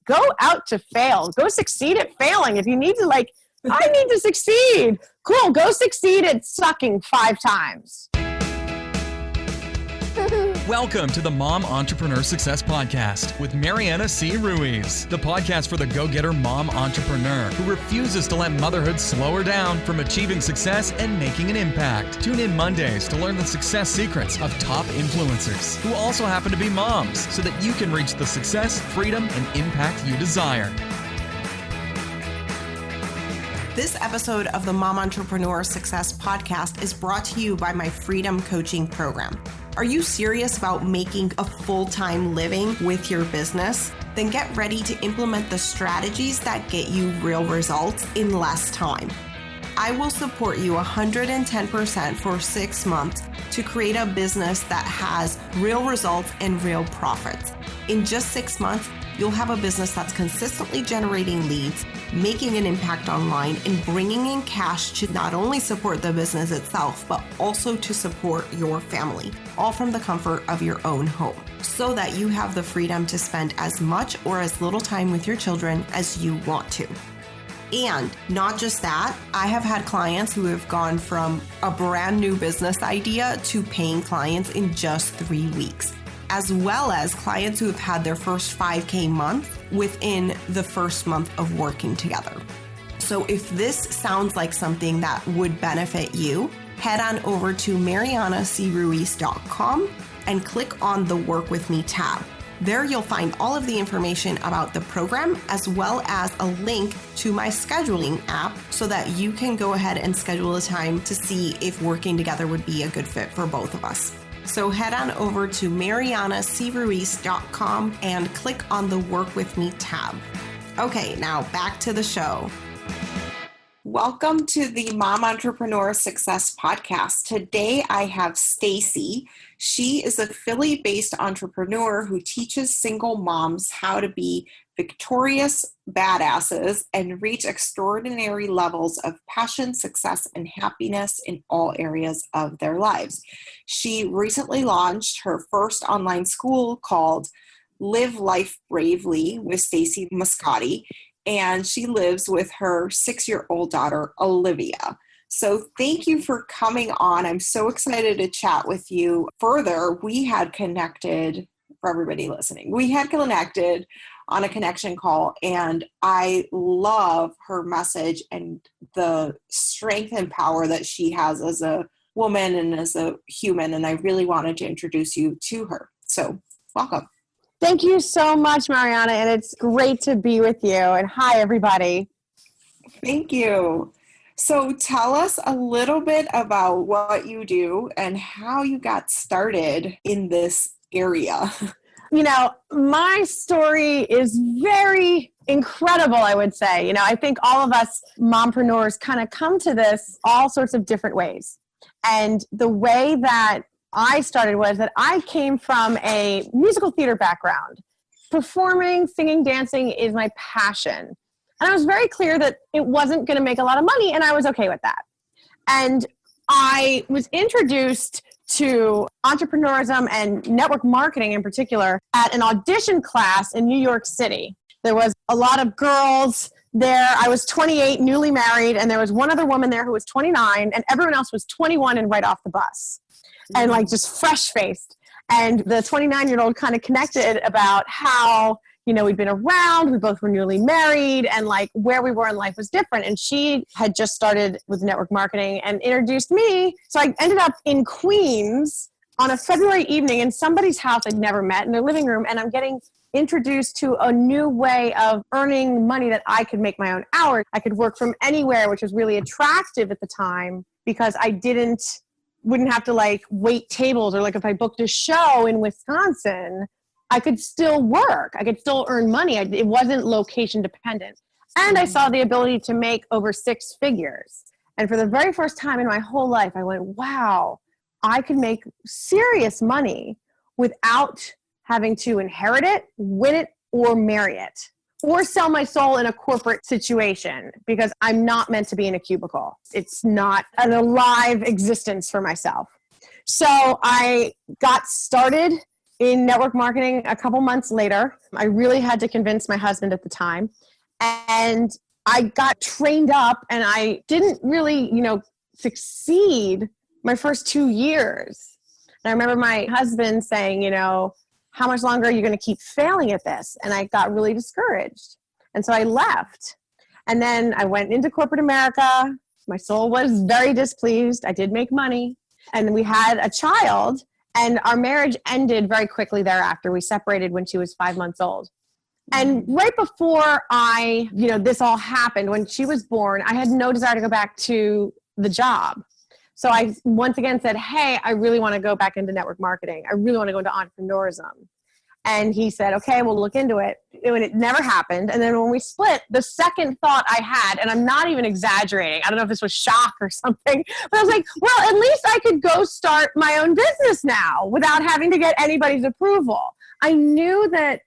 go out to fail. Go succeed at failing. If you need to I need to succeed. Cool. Go succeed at sucking 5 times. Welcome to the Mom Entrepreneur Success Podcast with Mariana C. Ruiz, the podcast for the go-getter mom entrepreneur who refuses to let motherhood slow her down from achieving success and making an impact. Tune in Mondays to learn the success secrets of top influencers who also happen to be moms so that you can reach the success, freedom, and impact you desire. This episode of the Mom Entrepreneur Success Podcast is brought to you by my Freedom Coaching Program. Are you serious about making a full-time living with your business? Then get ready to implement the strategies that get you real results in less time. I will support you 110% for 6 months to create a business that has real results and real profits. In just 6 months, you'll have a business that's consistently generating leads, making an impact online, and bringing in cash to not only support the business itself, but also to support your family, all from the comfort of your own home, so that you have the freedom to spend as much or as little time with your children as you want to. And not just that, I have had clients who have gone from a brand new business idea to paying clients in just 3 weeks, as well as clients who have had their first 5K month within the first month of working together. So if this sounds like something that would benefit you, head on over to marianacruiz.com and click on the Work With Me tab. There you'll find all of the information about the program, as well as a link to my scheduling app so that you can go ahead and schedule a time to see if working together would be a good fit for both of us. So head on over to marianacruiz.com and click on the Work With Me tab. Okay, now back to the show. Welcome to the Mom Entrepreneur Success Podcast. Today I have Stacy. She is a Philly-based entrepreneur who teaches single moms how to be victorious badasses and reach extraordinary levels of passion, success, and happiness in all areas of their lives. She recently launched her first online school called Live Life Bravely with Stacy Moscotti, and she lives with her 6-year-old daughter, Olivia. So thank you for coming on. I'm so excited to chat with you further. We had connected, for everybody listening, we had connected on a connection call, and I love her message and the strength and power that she has as a woman and as a human, and I really wanted to introduce you to her. So welcome. Thank you so much, Mariana, and it's great to be with you. And hi, everybody. Thank you. So tell us a little bit about what you do and how you got started in this area. You know, my story is very incredible, I would say. You know, I think all of us mompreneurs kind of come to this all sorts of different ways. And the way that I started was that I came from a musical theater background. Performing, singing, dancing is my passion. And I was very clear that it wasn't going to make a lot of money, and I was okay with that. And I was introduced to entrepreneurism and network marketing in particular at an audition class in New York City. There was a lot of girls there. I was 28, newly married, and there was one other woman there who was 29, and everyone else was 21 and right off the bus. And like just fresh-faced. And the 29-year-old kind of connected about how, you know, we'd been around, we both were newly married, and like where we were in life was different. And she had just started with network marketing and introduced me. So I ended up in Queens on a February evening in somebody's house I'd never met in their living room. And I'm getting introduced to a new way of earning money that I could make my own hours. I could work from anywhere, which was really attractive at the time because I wouldn't have to like wait tables, or like if I booked a show in Wisconsin, I could still work. I could still earn money. It wasn't location dependent. And I saw the ability to make over 6 figures. And for the very first time in my whole life, I went, wow, I could make serious money without having to inherit it, win it, or marry it, or sell my soul in a corporate situation, because I'm not meant to be in a cubicle. It's not an alive existence for myself. So I got started in network marketing a couple months later. I really had to convince my husband at the time. And I got trained up and I didn't really, succeed my first 2 years. And I remember my husband saying, how much longer are you going to keep failing at this? And I got really discouraged. And so I left. And then I went into corporate America. My soul was very displeased. I did make money. And we had a child. And our marriage ended very quickly thereafter. We separated when she was 5 months old. And right before this all happened, when she was born, I had no desire to go back to the job. So I once again said, hey, I really want to go back into network marketing. I really want to go into entrepreneurism. And he said, okay, we'll look into it. And it never happened. And then when we split, the second thought I had, and I'm not even exaggerating, I don't know if this was shock or something, but I was like, well, at least I could go start my own business now without having to get anybody's approval. I knew that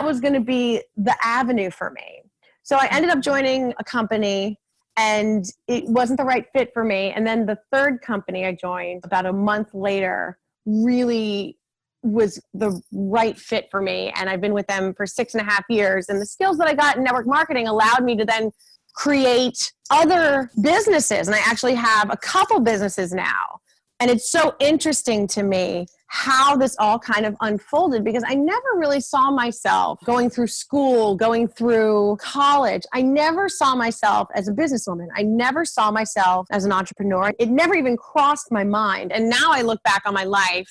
was going to be the avenue for me. So I ended up joining a company and it wasn't the right fit for me. And then the third company I joined about a month later really was the right fit for me. And I've been with them for 6.5 years. And the skills that I got in network marketing allowed me to then create other businesses. And I actually have a couple businesses now. And it's so interesting to me how this all kind of unfolded because I never really saw myself going through school, going through college. I never saw myself as a businesswoman. I never saw myself as an entrepreneur. It never even crossed my mind. And now I look back on my life,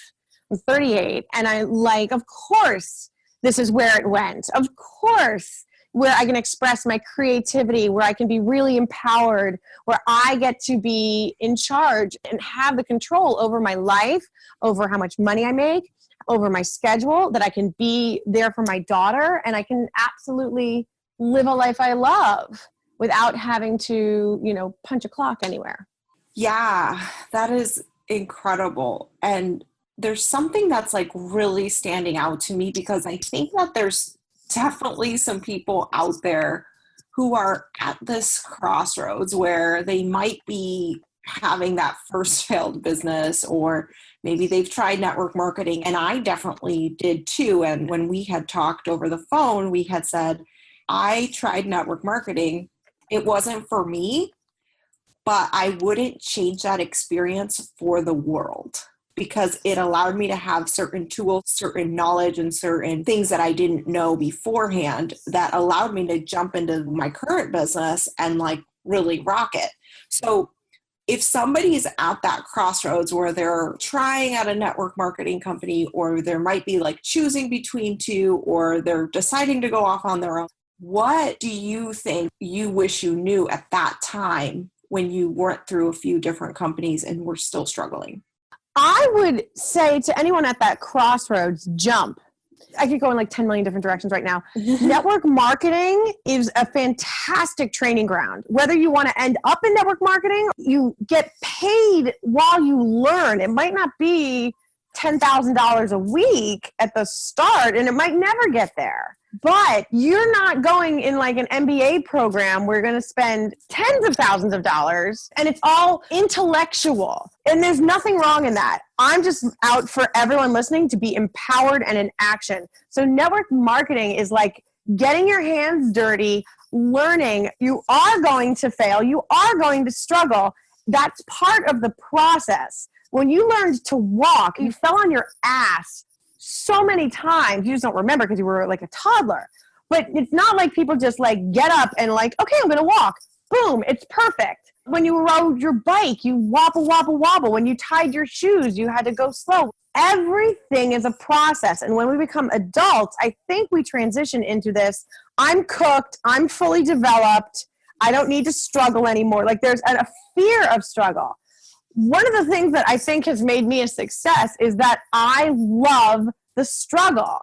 I'm 38, and of course, this is where it went. Of course, where I can express my creativity, where I can be really empowered, where I get to be in charge and have the control over my life, over how much money I make, over my schedule, that I can be there for my daughter, and I can absolutely live a life I love without having to, punch a clock anywhere. Yeah, that is incredible. And there's something that's really standing out to me because I think that there's definitely some people out there who are at this crossroads where they might be having that first failed business, or maybe they've tried network marketing. And I definitely did too. And when we had talked over the phone, we had said, I tried network marketing. It wasn't for me, but I wouldn't change that experience for the world, because it allowed me to have certain tools, certain knowledge, and certain things that I didn't know beforehand that allowed me to jump into my current business and really rock it. So if somebody's at that crossroads where they're trying at a network marketing company, or there might be choosing between two, or they're deciding to go off on their own, what do you think you wish you knew at that time when you went through a few different companies and were still struggling? I would say to anyone at that crossroads, jump. I could go in 10 million different directions right now. Network marketing is a fantastic training ground. Whether you want to end up in network marketing, you get paid while you learn. It might not be $10,000 a week at the start, and it might never get there. But you're not going in an MBA program where you're going to spend tens of thousands of dollars, and it's all intellectual. And there's nothing wrong in that. I'm just out for everyone listening to be empowered and in action. So network marketing is getting your hands dirty, learning. You are going to fail. You are going to struggle. That's part of the process. When you learned to walk, you fell on your ass so many times. You just don't remember because you were a toddler. But it's not like people just get up and okay, I'm going to walk. Boom, it's perfect. When you rode your bike, you wobble, wobble, wobble. When you tied your shoes, you had to go slow. Everything is a process. And when we become adults, I think we transition into this. I'm cooked. I'm fully developed. I don't need to struggle anymore. There's a fear of struggle. One of the things that I think has made me a success is that I love the struggle.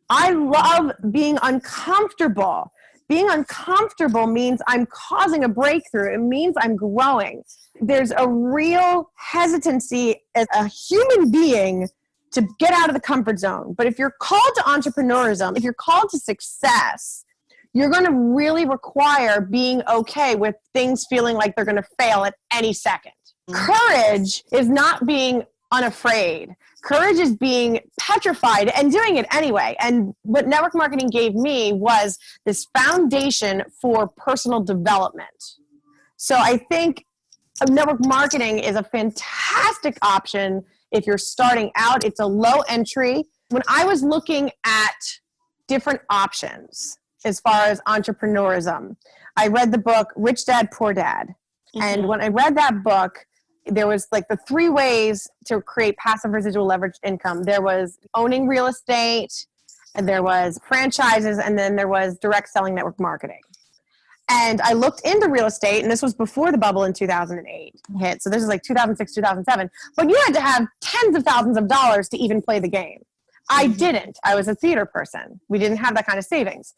I love being uncomfortable. Being uncomfortable means I'm causing a breakthrough. It means I'm growing. There's a real hesitancy as a human being to get out of the comfort zone. But if you're called to entrepreneurism, if you're called to success, you're going to really require being okay with things feeling like they're going to fail at any second. Courage is not being unafraid. Courage is being petrified and doing it anyway. And what network marketing gave me was this foundation for personal development. So I think network marketing is a fantastic option if you're starting out. It's a low entry. When I was looking at different options as far as entrepreneurism, I read the book Rich Dad, Poor Dad. Mm-hmm. And when I read that book, there was like the 3 ways to create passive residual leveraged income. There was owning real estate, and there was franchises, and then there was direct selling network marketing. And I looked into real estate, and this was before the bubble in 2008 hit. So this is like 2006, 2007. But you had to have tens of thousands of dollars to even play the game. I didn't. I was a theater person. We didn't have that kind of savings.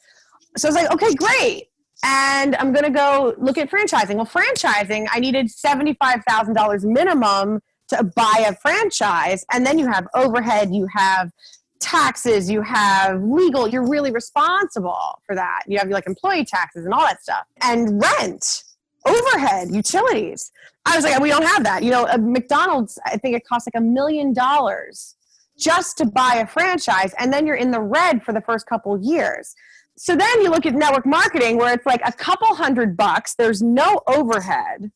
So I was like, okay, great. And I'm going to go look at franchising. Well, franchising, I needed $75,000 minimum to buy a franchise. And then you have overhead, you have taxes, you have legal, you're really responsible for that. You have like employee taxes and all that stuff. And rent, overhead, utilities. I was like, we don't have that. You know, McDonald's, I think it costs like $1 million just to buy a franchise. And then you're in the red for the first couple of years. So then you look at network marketing where it's like a couple $100, there's no overhead. And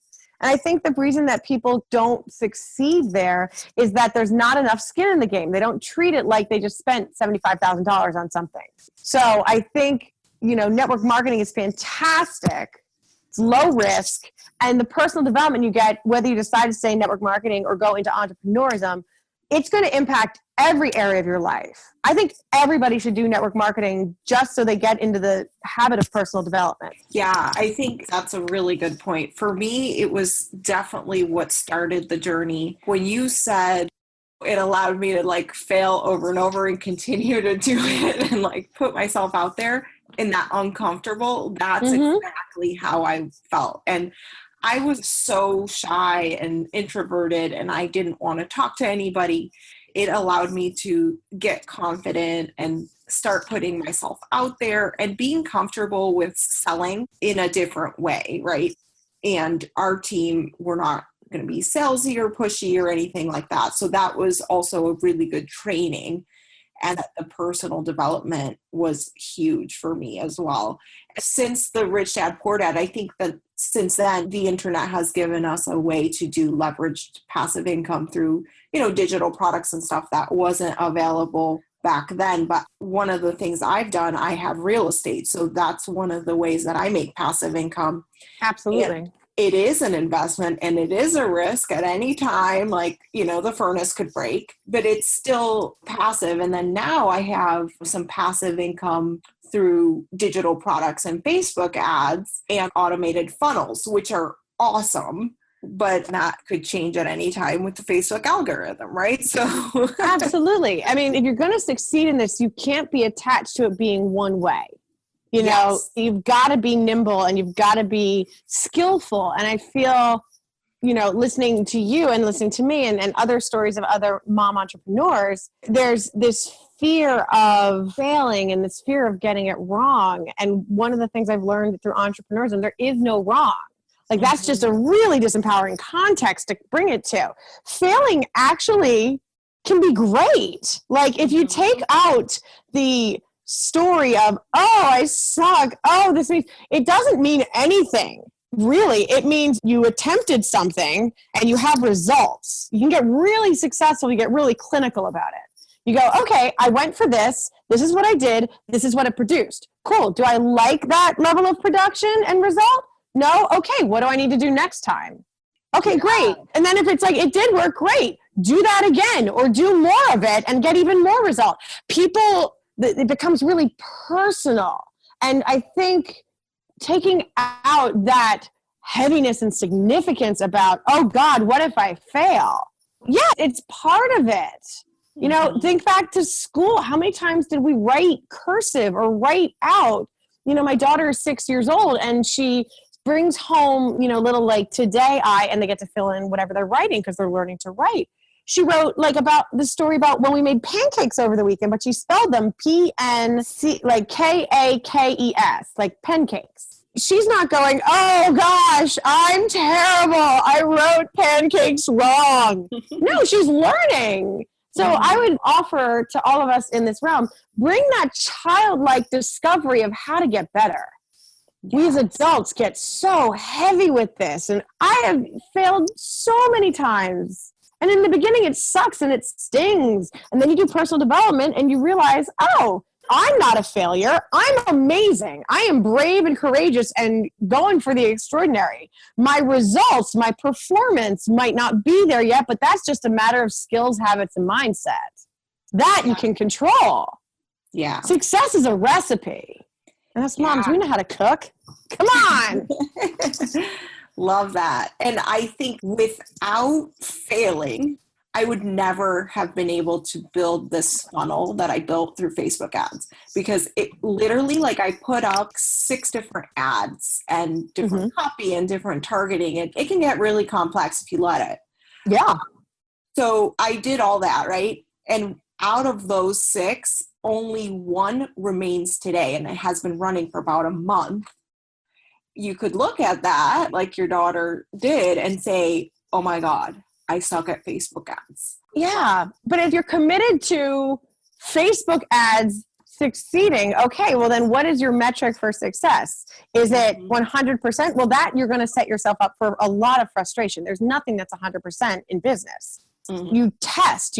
I think the reason that people don't succeed there is that there's not enough skin in the game. They don't treat it like they just spent $75,000 on something. So I think, you know, network marketing is fantastic. It's low risk. And the personal development you get, whether you decide to stay in network marketing or go into entrepreneurism, it's going to impact every area of your life. I think everybody should do network marketing just so they get into the habit of personal development. Yeah, I think that's a really good point. For me, it was definitely what started the journey. When you said it allowed me to like fail over and over and continue to do it and like put myself out there in that uncomfortable, that's exactly how I felt. And I was so shy and introverted and I didn't want to talk to anybody. It allowed me to get confident and start putting myself out there and being comfortable with selling in a different way, right? And our team, we're not going to be salesy or pushy or anything like that. So that was also a really good training. And the personal development was huge for me as well. Since the Rich Dad, Poor Dad, I think that since then, the internet has given us a way to do leveraged passive income through, you know, digital products and stuff that wasn't available back then. But one of the things I've done, I have real estate. So that's one of the ways that I make passive income. Absolutely. And it is an investment and it is a risk at any time. Like, you know, the furnace could break, but it's still passive. And then now I have some passive income through digital products and Facebook ads and automated funnels, which are awesome, but that could change at any time with the Facebook algorithm, right? So absolutely. I mean, if you're going to succeed in this, you can't be attached to it being one way. You know, you've got to be nimble and you've got to be skillful. And I feel, you know, listening to you and listening to me and other stories of other mom entrepreneurs, there's this fear of failing and this fear of getting it wrong. And one of the things I've learned through entrepreneurism, there is no wrong. Like that's just a really disempowering context to bring it to. Failing actually can be great. Like if you take out the story of, oh, I suck. Oh, this means, it doesn't mean anything. Really, it means you attempted something and you have results. You can get really successful. You get really clinical about it. You go, okay, I went for this. This is what I did. This is what it produced. Cool. Do I like that level of production and result? No? Okay. What do I need to do next time? Okay, great. And then if it's like, it did work, great. Do that again or do more of it and get even more result. People, it becomes really personal. And I think taking out that heaviness and significance about, oh God, what if I fail? Yeah, it's part of it. You know, think back to school. How many times did we write cursive or write out? You know, my daughter is 6 years old and she brings home, you know, little like today and they get to fill in whatever they're writing because they're learning to write. She wrote like about the story about when we made pancakes over the weekend, but she spelled them P-N-C, like K-A-K-E-S, like pancakes. she's not going, oh gosh, I'm terrible, I wrote pancakes wrong. No, she's learning. So I would offer to all of us in this realm, bring that childlike discovery of how to get better. Yes. We as adults get so heavy with this, and I have failed so many times. And in the beginning, it sucks and it stings. And then you do personal development and you realize, oh, I'm not a failure. I'm amazing. I am brave and courageous and going for the extraordinary. My results, my performance might not be there yet, but that's just a matter of skills, habits, and mindset. That you can control. Yeah. Success is a recipe. And that's moms, we know how to cook. Come on. Love that. And I think without failing, I would never have been able to build this funnel that I built through Facebook ads, because it literally, like, I put up 6 different ads and different copy and different targeting. It can get really complex if you let it. Yeah. So I did all that, right? And out of those 6, only 1 remains today, and it has been running for about a month. You could look at that like your daughter did and say, oh my God, I suck at Facebook ads. Yeah. But if you're committed to Facebook ads succeeding, okay, well then what is your metric for success? Is it 100%? Well, that you're going to set yourself up for a lot of frustration. There's nothing that's 100% in business. You test.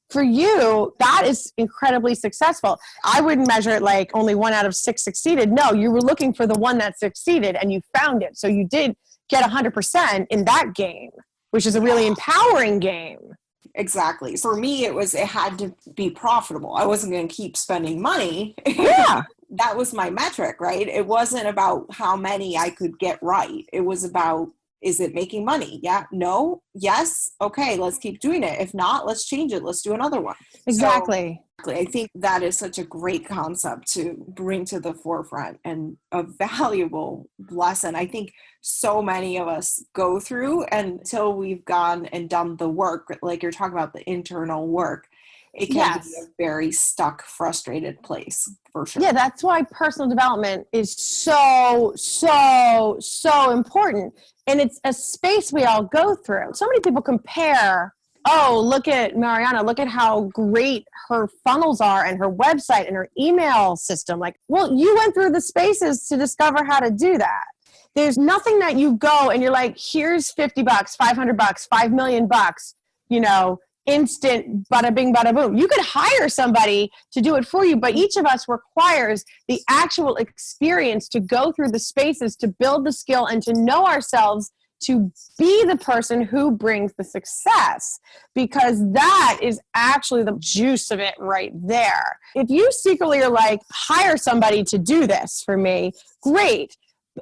For you, that is incredibly successful. I wouldn't measure it like only 1 out of 6 succeeded. No, you were looking for the one that succeeded and you found it. So you did get 100% in that game, which is a really empowering game. Exactly. For me, it had to be profitable. I wasn't going to keep spending money. Yeah. That was my metric, right? It wasn't about how many I could get right. It was about, is it making money? Yeah. No. Yes. Okay. Let's keep doing it. If not, let's change it. Let's do another one. Exactly. So, I think that is such a great concept to bring to the forefront and a valuable lesson. I think so many of us go through until we've gone and done the work, like you're talking about the internal work. It can be a very stuck, frustrated place, for sure. Yeah, that's why personal development is so important. And it's a space we all go through. So many people compare, oh, look at Mariana, look at how great her funnels are and her website and her email system. Like, well, you went through the spaces to discover how to do that. There's nothing that you go and you're like, here's $50, $500, $5 million, instant bada bing, bada boom. You could hire somebody to do it for you, but each of us requires the actual experience to go through the spaces, to build the skill and to know ourselves, to be the person who brings the success, because that is actually the juice of it right there. If you secretly are like, hire somebody to do this for me, great.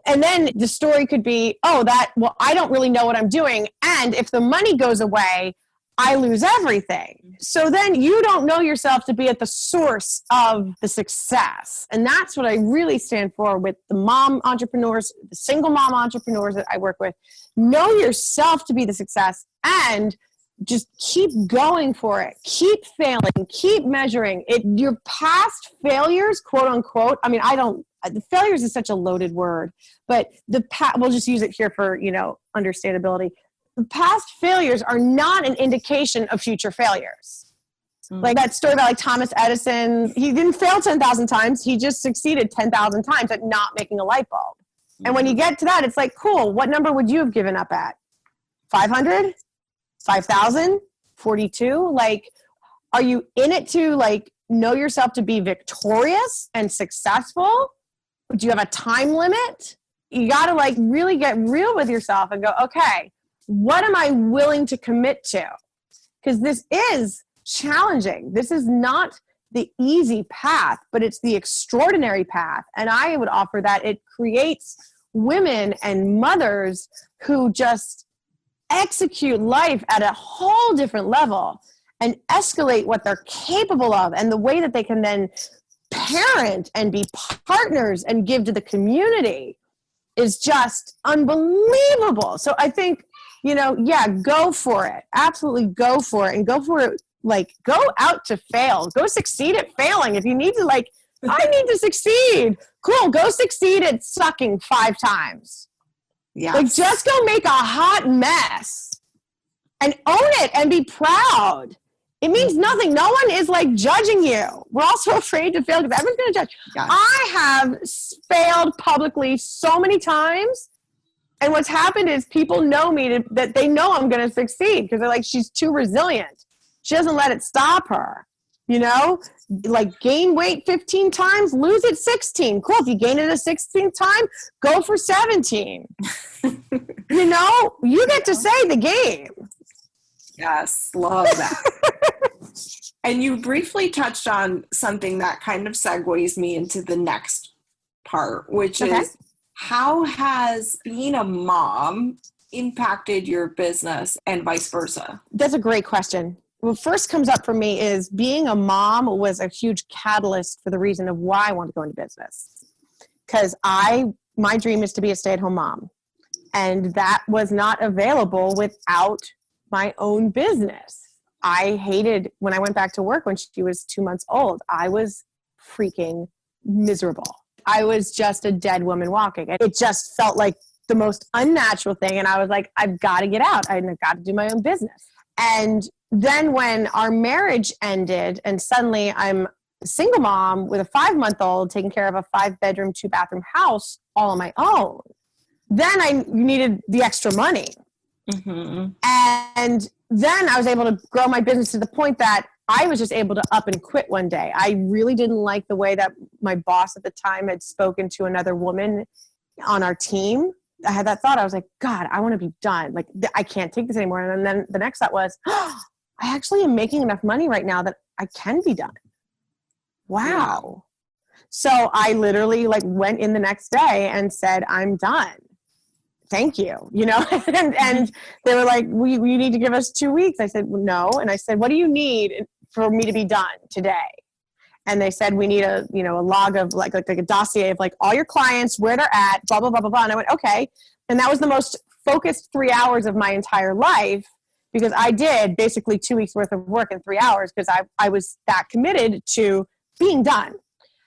And then the story could be, I don't really know what I'm doing. And if the money goes away, I lose everything. So then you don't know yourself to be at the source of the success. And that's what I really stand for with the mom entrepreneurs, the single mom entrepreneurs that I work with. Know yourself to be the success and just keep going for it. Keep failing, keep measuring it. Your past failures, quote unquote. I mean, the failures is such a loaded word, but we'll just use it here for, understandability. The past failures are not an indication of future failures. Like that story about Thomas Edison, he didn't fail 10,000 times. He just succeeded 10,000 times at not making a light bulb. And when you get to that, it's like, cool, what number would you have given up at? 500? 5,000? 42? Like, are you in it to know yourself to be victorious and successful? Do you have a time limit? You got to really get real with yourself and go, okay, what am I willing to commit to? Because this is challenging. This is not the easy path, but it's the extraordinary path. And I would offer that it creates women and mothers who just execute life at a whole different level and escalate what they're capable of, and the way that they can then parent and be partners and give to the community is just unbelievable. So I think, go for it. Absolutely go for it, and go for it. Go out to fail. Go succeed at failing. If you need to I need to succeed. Cool. Go succeed at sucking 5 times. Yeah. Like, just go make a hot mess and own it and be proud. It means nothing. No one is like judging you. We're also afraid to fail because everyone's going to judge. Yes. I have failed publicly so many times. And what's happened is people know me that they know I'm going to succeed because they're like, she's too resilient. She doesn't let it stop her. You know, like gain weight 15 times, lose it 16. Cool. If you gain it a 16th time, go for 17. You know, you get to say the game. Yes, love that. And you briefly touched on something that kind of segues me into the next part, which is how has being a mom impacted your business and vice versa? That's a great question. What first comes up for me is being a mom was a huge catalyst for the reason of why I want to go into business. Because my dream is to be a stay-at-home mom. And that was not available without my own business. I hated when I went back to work when she was 2 months old. I was freaking miserable. I was just a dead woman walking. It just felt like the most unnatural thing. And I was like, I've got to get out. I've got to do my own business. And then when our marriage ended and suddenly I'm a single mom with a 5-month-old taking care of a 5-bedroom, 2-bathroom house all on my own, then I needed the extra money. Mm-hmm. And then I was able to grow my business to the point that I was just able to up and quit one day. I really didn't like the way that my boss at the time had spoken to another woman on our team. I had that thought. I was like, God, I want to be done. Like, I can't take this anymore. And then the next thought was, I actually am making enough money right now that I can be done. Wow. So I literally went in the next day and said, I'm done. Thank you. You know, and they were like, we need to give us 2 weeks. I said, well, no. And I said, what do you need for me to be done today? And they said, we need a log of like a dossier of all your clients, where they're at, blah, blah, blah, blah, blah. And I went, okay. And that was the most focused 3 hours of my entire life because I did basically 2 weeks worth of work in 3 hours because I was that committed to being done.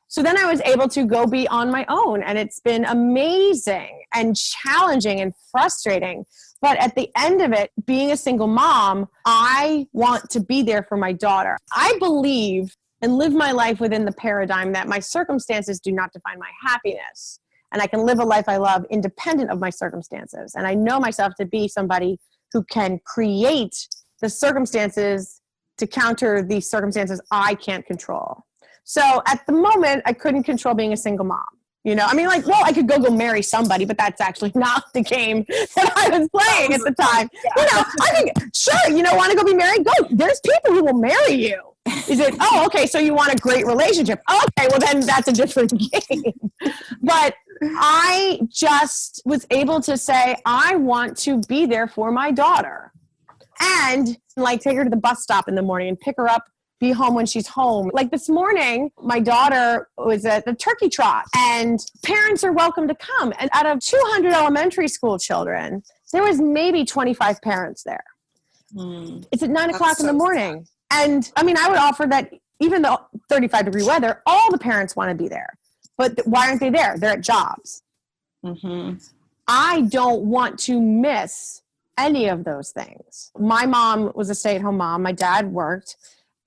So then I was able to go be on my own, and it's been amazing and challenging and frustrating. But at the end of it, being a single mom, I want to be there for my daughter. I believe and live my life within the paradigm that my circumstances do not define my happiness. And I can live a life I love independent of my circumstances. And I know myself to be somebody who can create the circumstances to counter the circumstances I can't control. So at the moment, I couldn't control being a single mom. You know, I mean, I could go marry somebody, but that's actually not the game that I was playing at the time. Yeah. You know, I think, sure, want to go be married? Go. There's people who will marry you. Is it, oh, okay, so you want a great relationship. Okay, well, then that's a different game. But I just was able to say, I want to be there for my daughter. And take her to the bus stop in the morning and pick her up, be home when she's home. Like this morning, my daughter was at the turkey trot and parents are welcome to come. And out of 200 elementary school children, there was maybe 25 parents there. It's at 9 o'clock in the morning. And I mean, I would offer that even though 35-degree weather, all the parents want to be there. But why aren't they there? They're at jobs. Mm-hmm. I don't want to miss any of those things. My mom was a stay-at-home mom. My dad worked.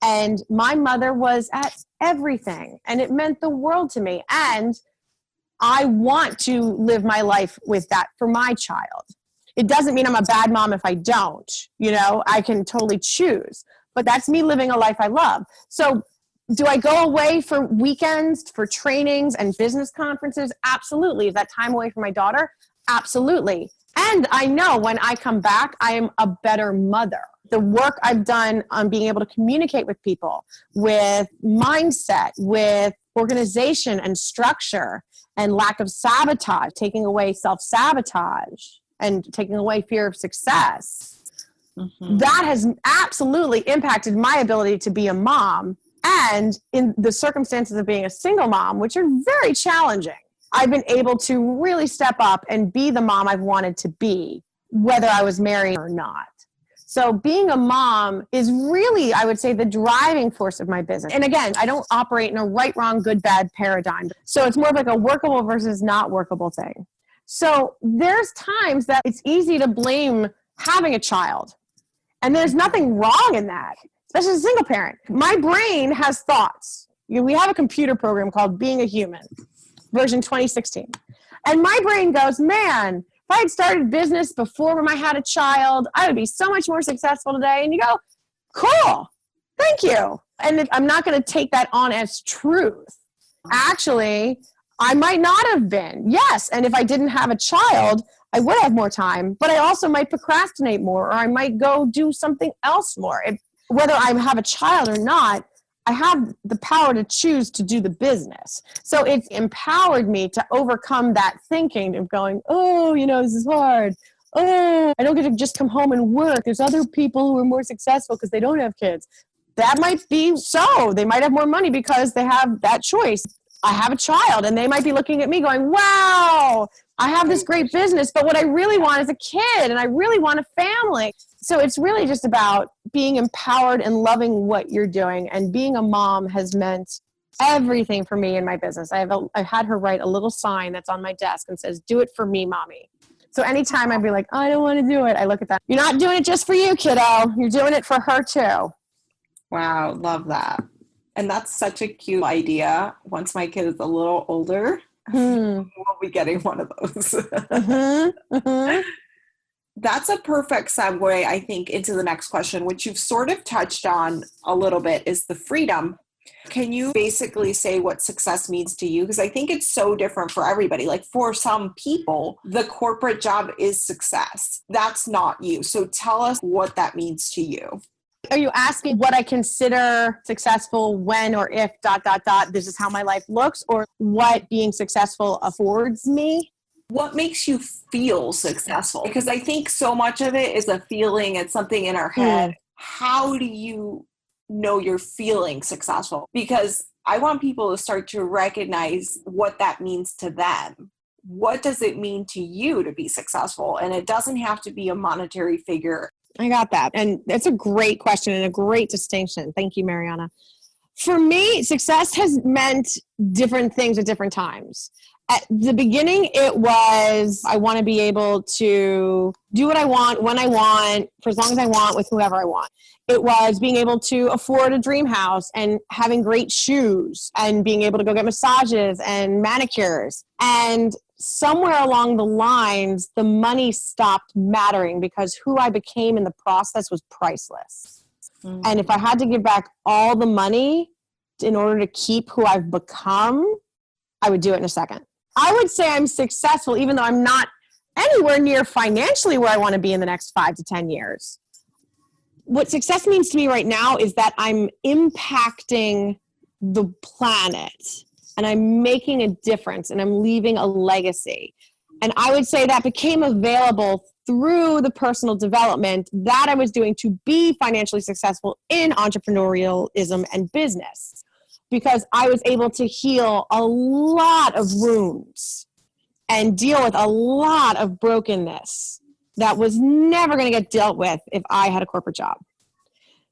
And my mother was at everything. And it meant the world to me. And I want to live my life with that for my child. It doesn't mean I'm a bad mom if I don't. I can totally choose. But that's me living a life I love. So do I go away for weekends, for trainings and business conferences? Absolutely. Is that time away from my daughter? Absolutely. And I know when I come back, I am a better mother. The work I've done on being able to communicate with people, with mindset, with organization and structure and lack of sabotage, taking away self-sabotage and taking away fear of success. Mm-hmm. That has absolutely impacted my ability to be a mom. And in the circumstances of being a single mom, which are very challenging, I've been able to really step up and be the mom I've wanted to be, whether I was married or not. So being a mom is really, I would say, the driving force of my business. And again, I don't operate in a right, wrong, good, bad paradigm. So it's more of like a workable versus not workable thing. So there's times that it's easy to blame having a child. And there's nothing wrong in that, especially as a single parent. My brain has thoughts. We have a computer program called Being a Human, version 2016. And my brain goes, man, if I had started business before when I had a child, I would be so much more successful today. And you go, cool, thank you. And I'm not going to take that on as truth. Actually, I might not have been. Yes. And if I didn't have a child, I would have more time, but I also might procrastinate more, or I might go do something else more. Whether I have a child or not, I have the power to choose to do the business. So it's empowered me to overcome that thinking of going, oh, this is hard. Oh, I don't get to just come home and work. There's other people who are more successful because they don't have kids. That might be so. They might have more money because they have that choice. I have a child, and they might be looking at me going, wow, I have this great business, but what I really want is a kid, and I really want a family. So it's really just about being empowered and loving what you're doing. And being a mom has meant everything for me in my business. I've had her write a little sign that's on my desk and says, do it for me, mommy. So anytime I'd be like, oh, I don't want to do it, I look at that. You're not doing it just for you, kiddo. You're doing it for her too. Wow, love that. And that's such a cute idea. Once my kid is a little older, we'll be getting one of those. That's a perfect segue, I think, into the next question, which you've sort of touched on a little bit, is the freedom. Can you basically say what success means to you? Because I think it's so different for everybody. Like for some people, the corporate job is success. That's not you. So tell us what that means to you. Are you asking what I consider successful when or if ... this is how my life looks, or what being successful affords me? What makes you feel successful? Because I think so much of it is a feeling. It's something in our head. How do you know you're feeling successful? Because I want people to start to recognize what that means to them. What does it mean to you to be successful? And it doesn't have to be a monetary figure. I got that. And that's a great question and a great distinction. Thank you, Mariana. For me, success has meant different things at different times. At the beginning, it was, I want to be able to do what I want, when I want, for as long as I want, with whoever I want. It was being able to afford a dream house and having great shoes and being able to go get massages and manicures. And somewhere along the lines, the money stopped mattering because who I became in the process was priceless. And if I had to give back all the money in order to keep who I've become, I would do it in a second. I would say I'm successful, even though I'm not anywhere near financially where I want to be in the next 5 to 10 years. What success means to me right now is that I'm impacting the planet and I'm making a difference and I'm leaving a legacy. And I would say that became available through the personal development that I was doing to be financially successful in entrepreneurialism and business, because I was able to heal a lot of wounds and deal with a lot of brokenness that was never going to get dealt with if I had a corporate job.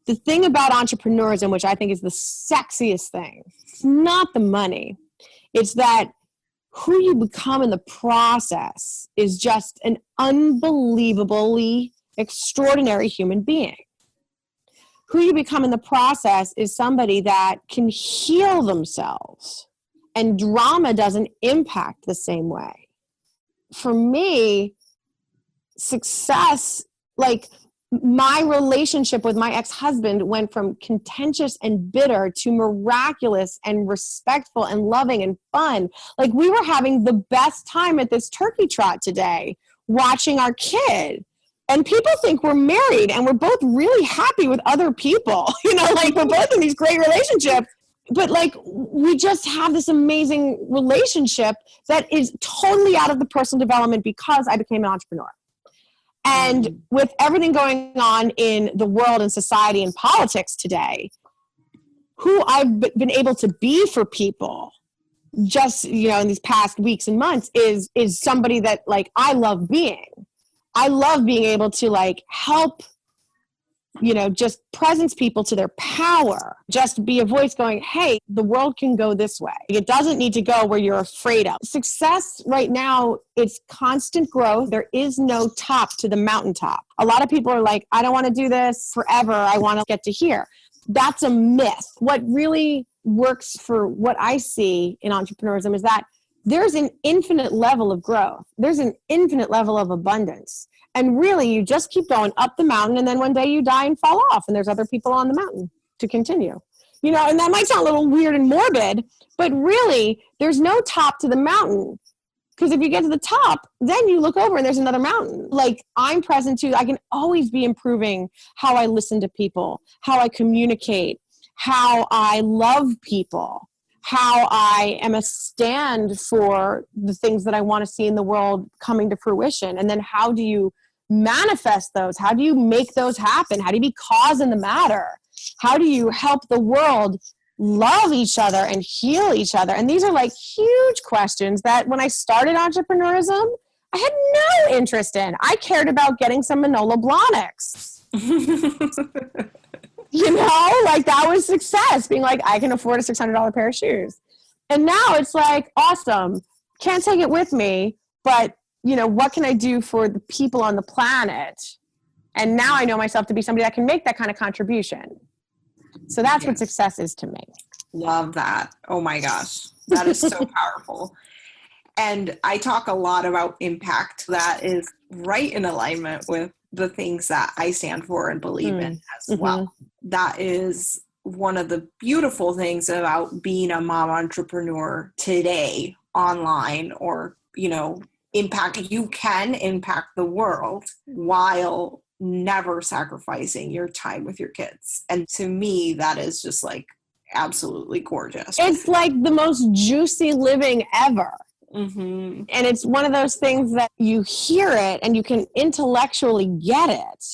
The thing about entrepreneurism, which I think is the sexiest thing, it's not the money. It's that who you become in the process is just an unbelievably extraordinary human being. Who you become in the process is somebody that can heal themselves, and drama doesn't impact the same way. For me, success, like my relationship with my ex-husband went from contentious and bitter to miraculous and respectful and loving and fun. Like we were having the best time at this turkey trot today, watching our kid. And people think we're married and we're both really happy with other people. Like we're both in these great relationships. But like we just have this amazing relationship that is totally out of the personal development because I became an entrepreneur. And with everything going on in the world and society and politics today, who I've been able to be for people just, in these past weeks and months is somebody that like I love being. I love being able to like help just presence people to their power. Just be a voice going, hey, the world can go this way. It doesn't need to go where you're afraid of. Success right now, it's constant growth. There is no top to the mountaintop. A lot of people are like, I don't want to do this forever. I want to get to here. That's a myth. What really works for what I see in entrepreneurism is that there's an infinite level of growth. There's an infinite level of abundance. And really, you just keep going up the mountain, and then one day you die and fall off, and there's other people on the mountain to continue. And that might sound a little weird and morbid, but really, there's no top to the mountain. Because if you get to the top, then you look over and there's another mountain. Like, I'm present too. I can always be improving how I listen to people, how I communicate, how I love people, how I am a stand for the things that I want to see in the world coming to fruition. And then how do you manifest those? How do you make those happen? How do you be cause in the matter? How do you help the world love each other and heal each other? And these are like huge questions that when I started entrepreneurism, I had no interest in. I cared about getting some Manolo Blahniks. Like that was success, being like, I can afford a $600 pair of shoes. And now it's like, awesome. Can't take it with me, but what can I do for the people on the planet? And now I know myself to be somebody that can make that kind of contribution. So that's what success is to me. Love that. Oh my gosh. That is so powerful. And I talk a lot about impact. That is right in alignment with the things that I stand for and believe in as well. That is one of the beautiful things about being a mom entrepreneur today online, or, impact. You can impact the world while never sacrificing your time with your kids. And to me, that is just like absolutely gorgeous. It's like the most juicy living ever. Mm-hmm. And it's one of those things that you hear it and you can intellectually get it.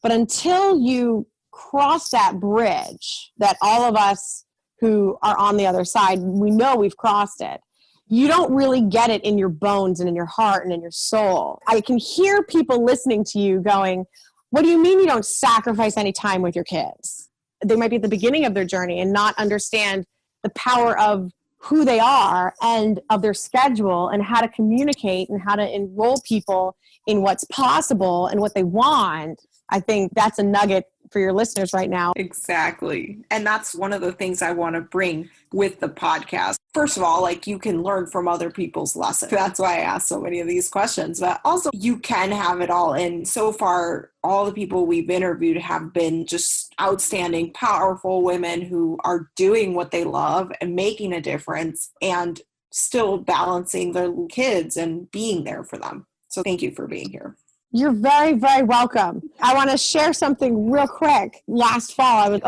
But until you cross that bridge that all of us who are on the other side, we know we've crossed it. You don't really get it in your bones and in your heart and in your soul. I can hear people listening to you going, what do you mean you don't sacrifice any time with your kids? They might be at the beginning of their journey and not understand the power of who they are and of their schedule and how to communicate and how to enroll people in what's possible and what they want. I think that's a nugget for your listeners right now. Exactly. And that's one of the things I want to bring with the podcast. First of all, like, you can learn from other people's lessons. That's why I ask so many of these questions, but also you can have it all. And so far, all the people we've interviewed have been just outstanding, powerful women who are doing what they love and making a difference and still balancing their kids and being there for them. So thank you for being here. You're very, very welcome. I want to share something real quick. Last fall,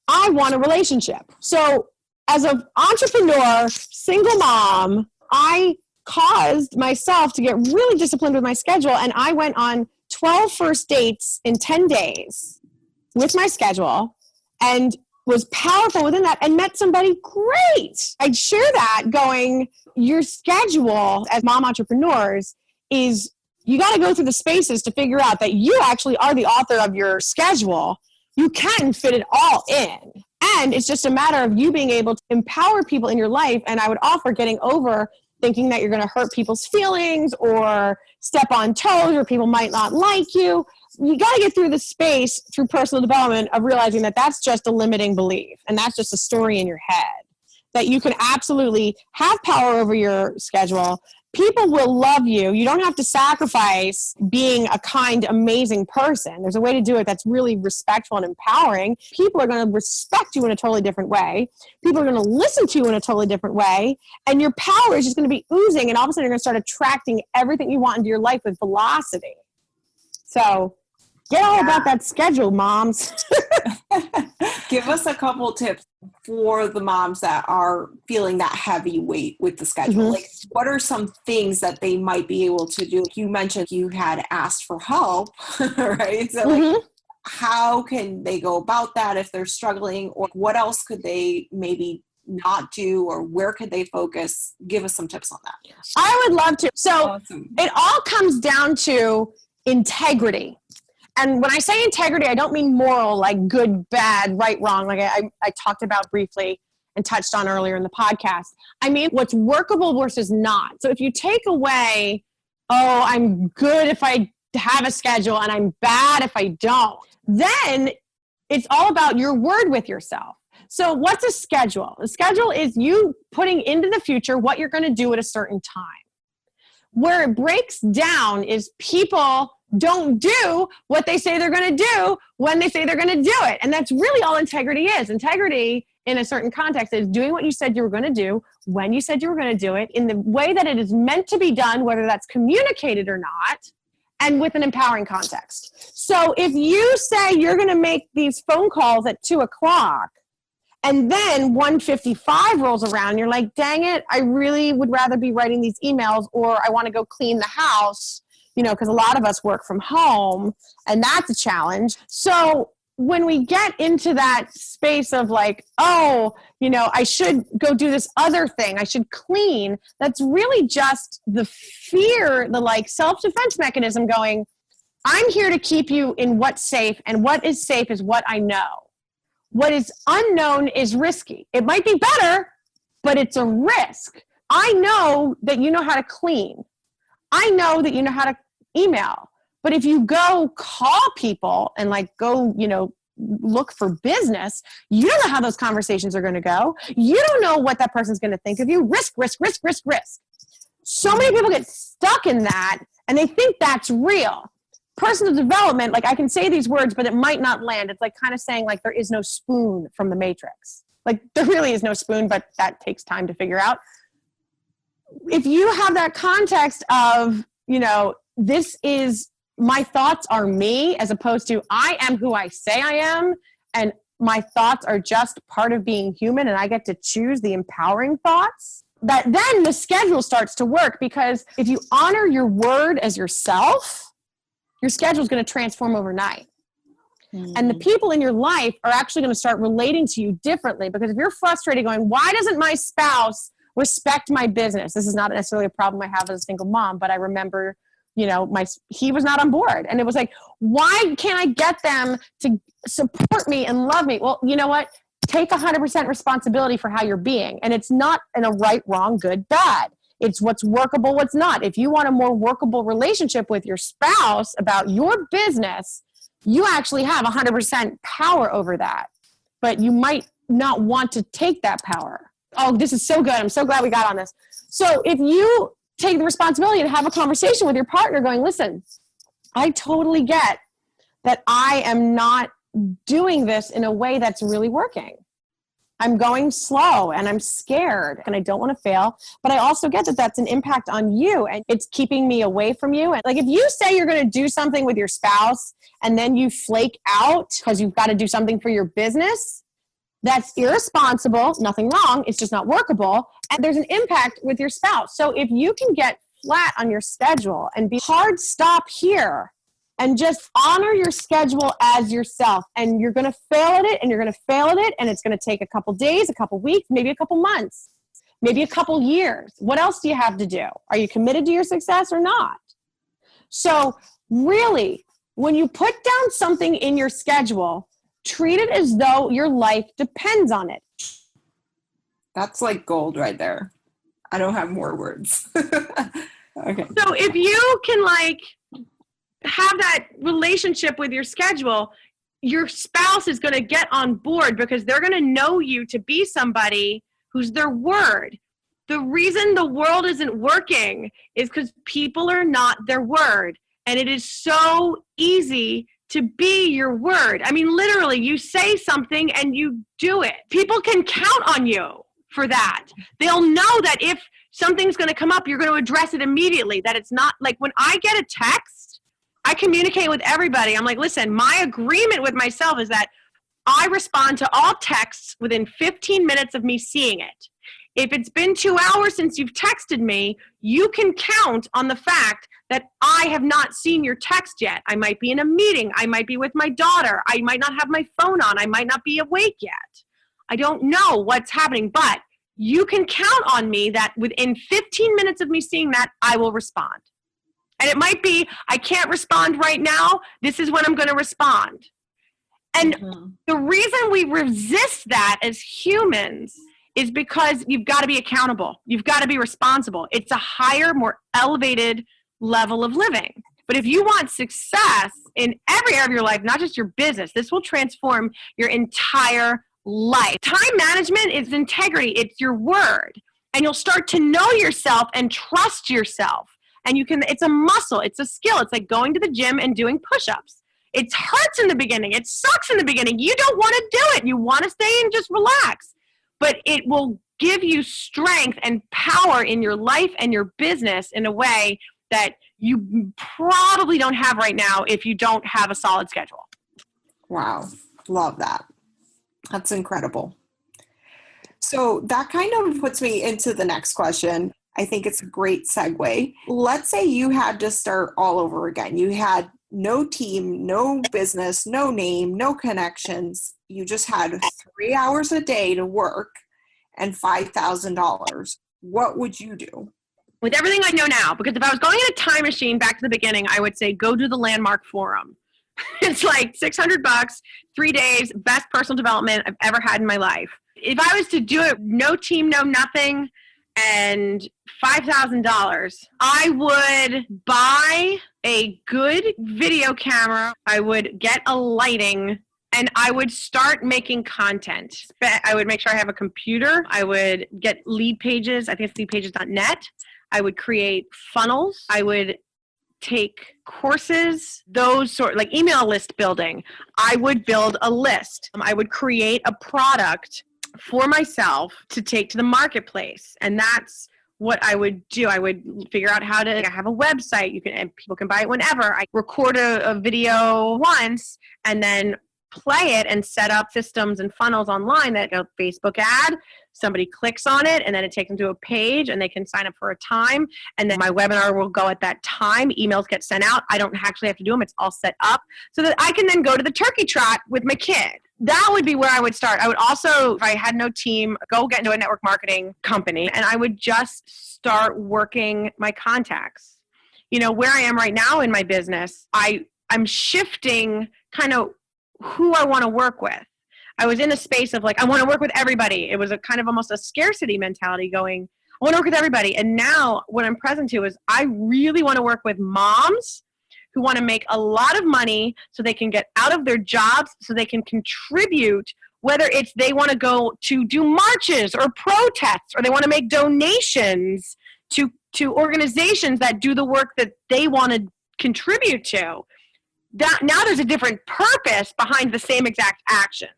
I want a relationship. So as an entrepreneur, single mom, I caused myself to get really disciplined with my schedule. And I went on 12 first dates in 10 days with my schedule and was powerful within that and met somebody great. I'd share that going, your schedule as mom entrepreneurs is, you got to go through the spaces to figure out that you actually are the author of your schedule. You can fit it all in. And it's just a matter of you being able to empower people in your life. And I would offer getting over thinking that you're going to hurt people's feelings or step on toes or people might not like you. You got to get through the space through personal development of realizing that that's just a limiting belief. And that's just a story in your head, that you can absolutely have power over your schedule. People will love you. You don't have to sacrifice being a kind, amazing person. There's a way to do it that's really respectful and empowering. People are going to respect you in a totally different way. People are going to listen to you in a totally different way. And your power is just going to be oozing. And all of a sudden, you're going to start attracting everything you want into your life with velocity. So get all about that schedule, moms. Give us a couple tips for the moms that are feeling that heavy weight with the schedule. Mm-hmm. Like, what are some things that they might be able to do? You mentioned you had asked for help, right? So like, how can they go about that if they're struggling, or what else could they maybe not do, or where could they focus? Give us some tips on that. I would love to. So Awesome. It all comes down to integrity. And when I say integrity, I don't mean moral, like good, bad, right, wrong, like I talked about briefly and touched on earlier in the podcast. I mean what's workable versus not. So if you take away, oh, I'm good if I have a schedule and I'm bad if I don't, then it's all about your word with yourself. So what's a schedule? A schedule is you putting into the future what you're going to do at a certain time. Where it breaks down is people don't do what they say they're going to do when they say they're going to do it. And that's really all integrity is. Integrity in a certain context is doing what you said you were going to do when you said you were going to do it in the way that it is meant to be done, whether that's communicated or not, and with an empowering context. So if you say you're going to make these phone calls at 2:00 and then 1:55 rolls around, and you're like, dang it, I really would rather be writing these emails, or I want to go clean the house, because a lot of us work from home and that's a challenge. So when we get into that space of like, oh, I should go do this other thing, I should clean, that's really just the fear, the like self-defense mechanism going, I'm here to keep you in what's safe, and what is safe is what I know. What is unknown is risky. It might be better, but it's a risk. I know that you know how to clean. I know that you know how to email. But if you go call people and like go, look for business, you don't know how those conversations are going to go. You don't know what that person's going to think of you. Risk, risk, risk, risk, risk. So many people get stuck in that and they think that's real. Personal development, like I can say these words, but it might not land. It's like kind of saying like there is no spoon from the Matrix. Like there really is no spoon, but that takes time to figure out. If you have that context of, this is my thoughts are me, as opposed to I am who I say I am, and my thoughts are just part of being human, and I get to choose the empowering thoughts, that then the schedule starts to work. Because if you honor your word as yourself, your schedule is going to transform overnight. And the people in your life are actually going to start relating to you differently. Because if you're frustrated going, why doesn't my spouse respect my business? This is not necessarily a problem I have as a single mom, but I remember, he was not on board. And it was like, why can't I get them to support me and love me? Well, you know what? Take 100% responsibility for how you're being. And it's not in a right, wrong, good, bad. It's what's workable, what's not. If you want a more workable relationship with your spouse about your business, you actually have 100% power over that. But you might not want to take that power. Oh, this is so good. I'm so glad we got on this. So if you take the responsibility to have a conversation with your partner going, listen, I totally get that I am not doing this in a way that's really working. I'm going slow and I'm scared and I don't want to fail, but I also get that that's an impact on you and it's keeping me away from you. And like, if you say you're going to do something with your spouse and then you flake out because you've got to do something for your business, that's irresponsible, nothing wrong. It's just not workable. And there's an impact with your spouse. So if you can get flat on your schedule and be hard stop here and just honor your schedule as yourself, and you're going to fail at it and you're going to fail at it. And it's going to take a couple days, a couple weeks, maybe a couple months, maybe a couple years. What else do you have to do? Are you committed to your success or not? So really, when you put down something in your schedule, treat it as though your life depends on it. That's like gold right there. I don't have more words. Okay. So if you can have that relationship with your schedule, your spouse is going to get on board because they're going to know you to be somebody who's their word. The reason the world isn't working is because people are not their word. And it is so easy to be your word. I mean, literally, you say something and you do it. People can count on you for that. They'll know that if something's going to come up, you're going to address it immediately. That it's not like when I get a text, I communicate with everybody. I'm like, listen, my agreement with myself is that I respond to all texts within 15 minutes of me seeing it. If it's been 2 hours since you've texted me, you can count on the fact that I have not seen your text yet. I might be in a meeting. I might be with my daughter. I might not have my phone on. I might not be awake yet. I don't know what's happening, but you can count on me that within 15 minutes of me seeing that, I will respond. And it might be, I can't respond right now. This is when I'm going to respond. And the reason we resist that as humans is because you've got to be accountable. You've got to be responsible. It's a higher, more elevated level of living. But if you want success in every area of your life, not just your business, this will transform your entire life. Time management is integrity. It's your word. And you'll start to know yourself and trust yourself. And it's a muscle. It's a skill. It's like going to the gym and doing push-ups. It hurts in the beginning. It sucks in the beginning. You don't want to do it. You want to stay and just relax. But it will give you strength and power in your life and your business in a way that you probably don't have right now if you don't have a solid schedule. Wow. Love that. That's incredible. So that kind of puts me into the next question. I think it's a great segue. Let's say you had to start all over again. You had no team, no business, no name, no connections. You just had 3 hours a day to work and $5,000. What would you do? With everything I know now, because if I was going in a time machine back to the beginning, I would say go to the Landmark Forum. It's like $600, 3 days, best personal development I've ever had in my life. If I was to do it, no team, no nothing, and $5,000, I would buy a good video camera. I would get a lighting, and I would start making content. I would make sure I have a computer. I would get lead pages. I think it's leadpages.net. I would create funnels. I would take courses, those sort, like email list building. I would build a list. I would create a product for myself to take to the marketplace. And that's what I would do. I would figure out how to have a website. And people can buy it whenever. I record a video once and then play it and set up systems and funnels online that go Facebook ad. Somebody clicks on it and then it takes them to a page and they can sign up for a time. And then my webinar will go at that time. Emails get sent out. I don't actually have to do them. It's all set up so that I can then go to the turkey trot with my kid. That would be where I would start. I would also, if I had no team, go get into a network marketing company and I would just start working my contacts. You know, where I am right now in my business, I'm shifting kind of who I want to work with. I was in a space of like, I want to work with everybody. It was a kind of almost a scarcity mentality going, I want to work with everybody. And now what I'm present to is I really want to work with moms who want to make a lot of money so they can get out of their jobs, so they can contribute, whether it's they want to go to do marches or protests, or they want to make donations to organizations that do the work that they want to contribute to. Now there's a different purpose behind the same exact actions.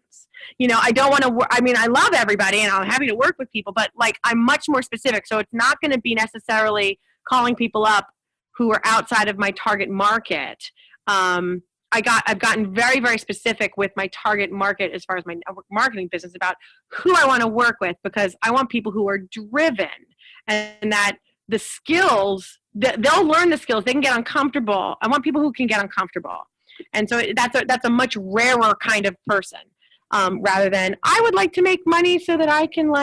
You know, I don't want to, I love everybody and I'm happy to work with people, but like I'm much more specific. So it's not going to be necessarily calling people up who are outside of my target market. I've gotten very, very specific with my target market as far as my network marketing business about who I want to work with, because I want people who are driven and that the skills, they'll learn the skills. They can get uncomfortable. I want people who can get uncomfortable. And so that's a much rarer kind of person, rather than I would like to make money so that I can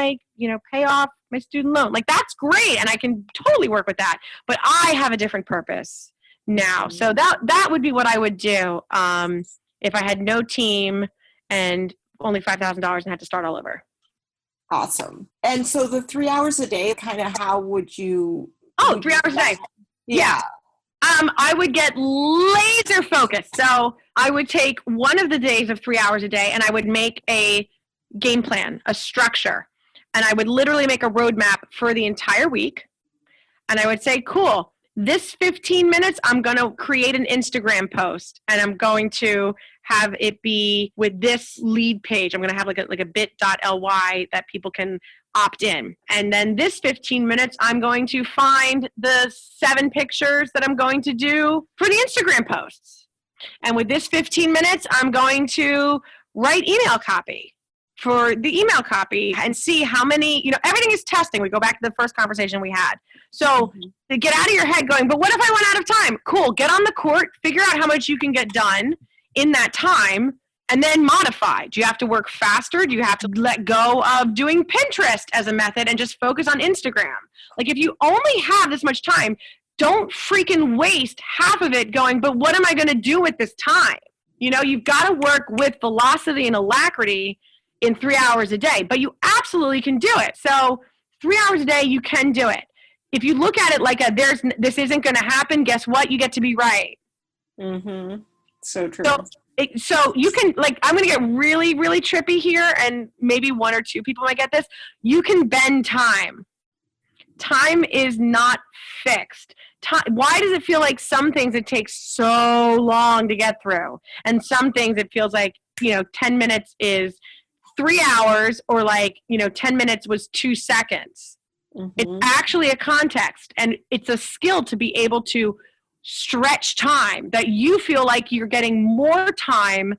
pay off my student loan. Like that's great. And I can totally work with that, but I have a different purpose now. So that would be what I would do. If I had no team and only $5,000 and had to start all over. Awesome. And so the 3 hours a day, kind of how would you? 3 hours a day. Yeah. I would get laser focused. So I would take one of the days of 3 hours a day and I would make a game plan, a structure. And I would literally make a roadmap for the entire week. And I would say, cool, this 15 minutes, I'm going to create an Instagram post and I'm going to have it be with this lead page. I'm going to have like a bit.ly that people can opt in. And then this 15 minutes, I'm going to find the 7 pictures that I'm going to do for the Instagram posts. And with this 15 minutes, I'm going to write email copy for the email copy and see how many, everything is testing. We go back to the first conversation we had. So to get out of your head going, but what if I run out of time? Cool. Get on the court, figure out how much you can get done in that time, and then modify. Do you have to work faster? Do you have to let go of doing Pinterest as a method and just focus on Instagram? Like if you only have this much time, don't freaking waste half of it going, but what am I going to do with this time? You know, you've got to work with velocity and alacrity in 3 hours a day, but you absolutely can do it. So 3 hours a day, you can do it. If you look at it like this isn't going to happen, guess what? You get to be right. Mm-hmm. So true. So you can, like, I'm going to get really, really trippy here, and maybe one or two people might get this. You can bend time. Time is not fixed. Why does it feel like some things it takes so long to get through, and some things it feels like, 10 minutes is 3 hours, or 10 minutes was 2 seconds. Mm-hmm. It's actually a context, and it's a skill to be able to stretch time, that you feel like you're getting more time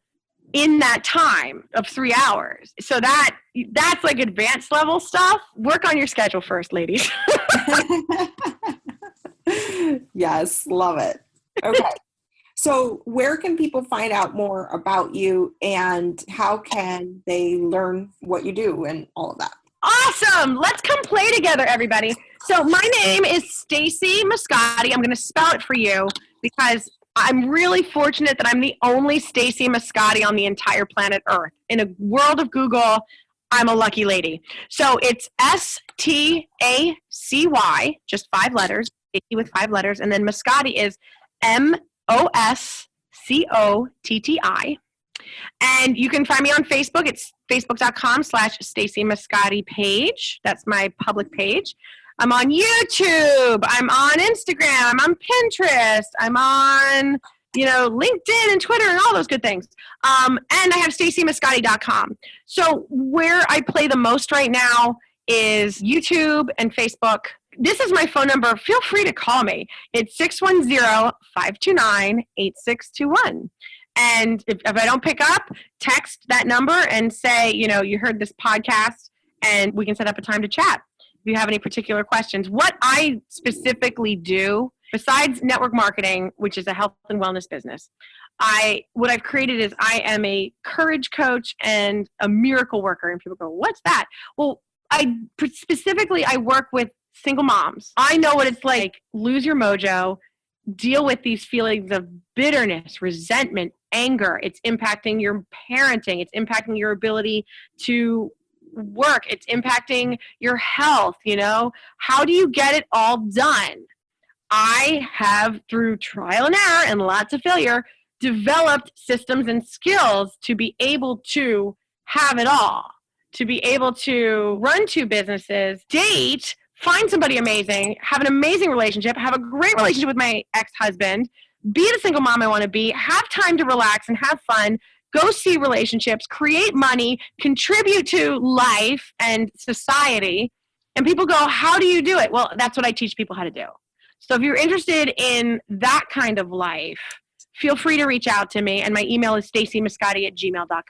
in that time of 3 hours. So that's like advanced level stuff. Work on your schedule first, ladies. Yes, love it. Okay. So where can people find out more about you, and how can they learn what you do and all of that? Awesome. Let's come play together, everybody. So my name is Stacy Moscotti. I'm going to spell it for you because I'm really fortunate that I'm the only Stacy Moscotti on the entire planet Earth. In a world of Google, I'm a lucky lady. So it's S-T-A-C-Y, just 5 letters, Stacy with 5 letters, and then Moscotti is M-O-S-C-O-T-T-I. And you can find me on Facebook. It's facebook.com/Stacy Moscotti page. That's my public page. I'm on YouTube. I'm on Instagram. I'm on Pinterest. I'm on, LinkedIn and Twitter and all those good things. And I have stacymoscotti.com. So where I play the most right now is YouTube and Facebook. This is my phone number. Feel free to call me. It's 610-529-8621. And if I don't pick up, text that number and say, you heard this podcast, and we can set up a time to chat if you have any particular questions. What I specifically do, besides network marketing, which is a health and wellness business, what I've created is I am a courage coach and a miracle worker. And people go, what's that? Well, I work with single moms. I know what it's like. Lose your mojo, deal with these feelings of bitterness, resentment, anger. It's impacting your parenting. It's impacting your ability to work. It's impacting your health. How do you get it all done? I have, through trial and error and lots of failure, developed systems and skills to be able to have it all, to be able to run 2 businesses, date, find somebody amazing, have an amazing relationship, have a great relationship with my ex-husband, be the single mom I want to be, have time to relax and have fun, go see relationships, create money, contribute to life and society. And people go, how do you do it? Well, that's what I teach people how to do. So if you're interested in that kind of life, feel free to reach out to me. And my email is stacymoscotti@gmail.com.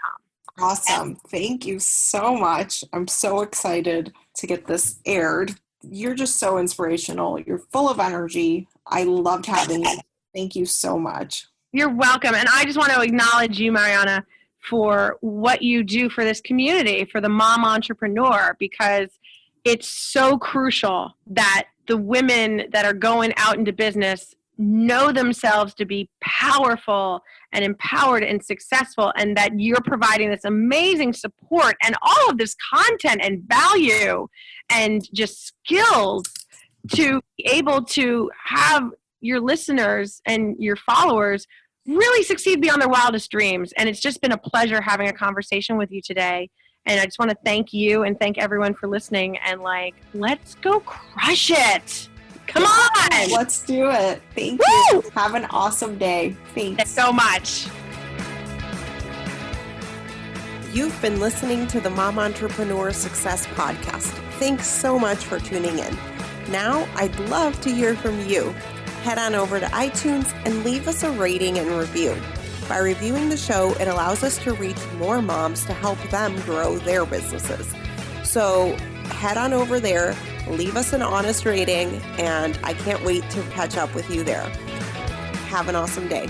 Awesome. Thank you so much. I'm so excited to get this aired. You're just so inspirational. You're full of energy. I loved having you. Thank you so much. You're welcome. And I just want to acknowledge you, Mariana, for what you do for this community, for the mom entrepreneur, because it's so crucial that the women that are going out into business know themselves to be powerful and empowered and successful, and that you're providing this amazing support and all of this content and value and just skills to be able to have your listeners and your followers really succeed beyond their wildest dreams. And it's just been a pleasure having a conversation with you today. And I just want to thank you and thank everyone for listening, and let's go crush it. Come on. Let's do it. Thank you. Have an awesome day. Thanks so much. You've been listening to the Mom Entrepreneur Success Podcast. Thanks so much for tuning in. Now, I'd love to hear from you. Head on over to iTunes and leave us a rating and review. By reviewing the show, it allows us to reach more moms to help them grow their businesses. So head on over there, leave us an honest rating, and I can't wait to catch up with you there. Have an awesome day.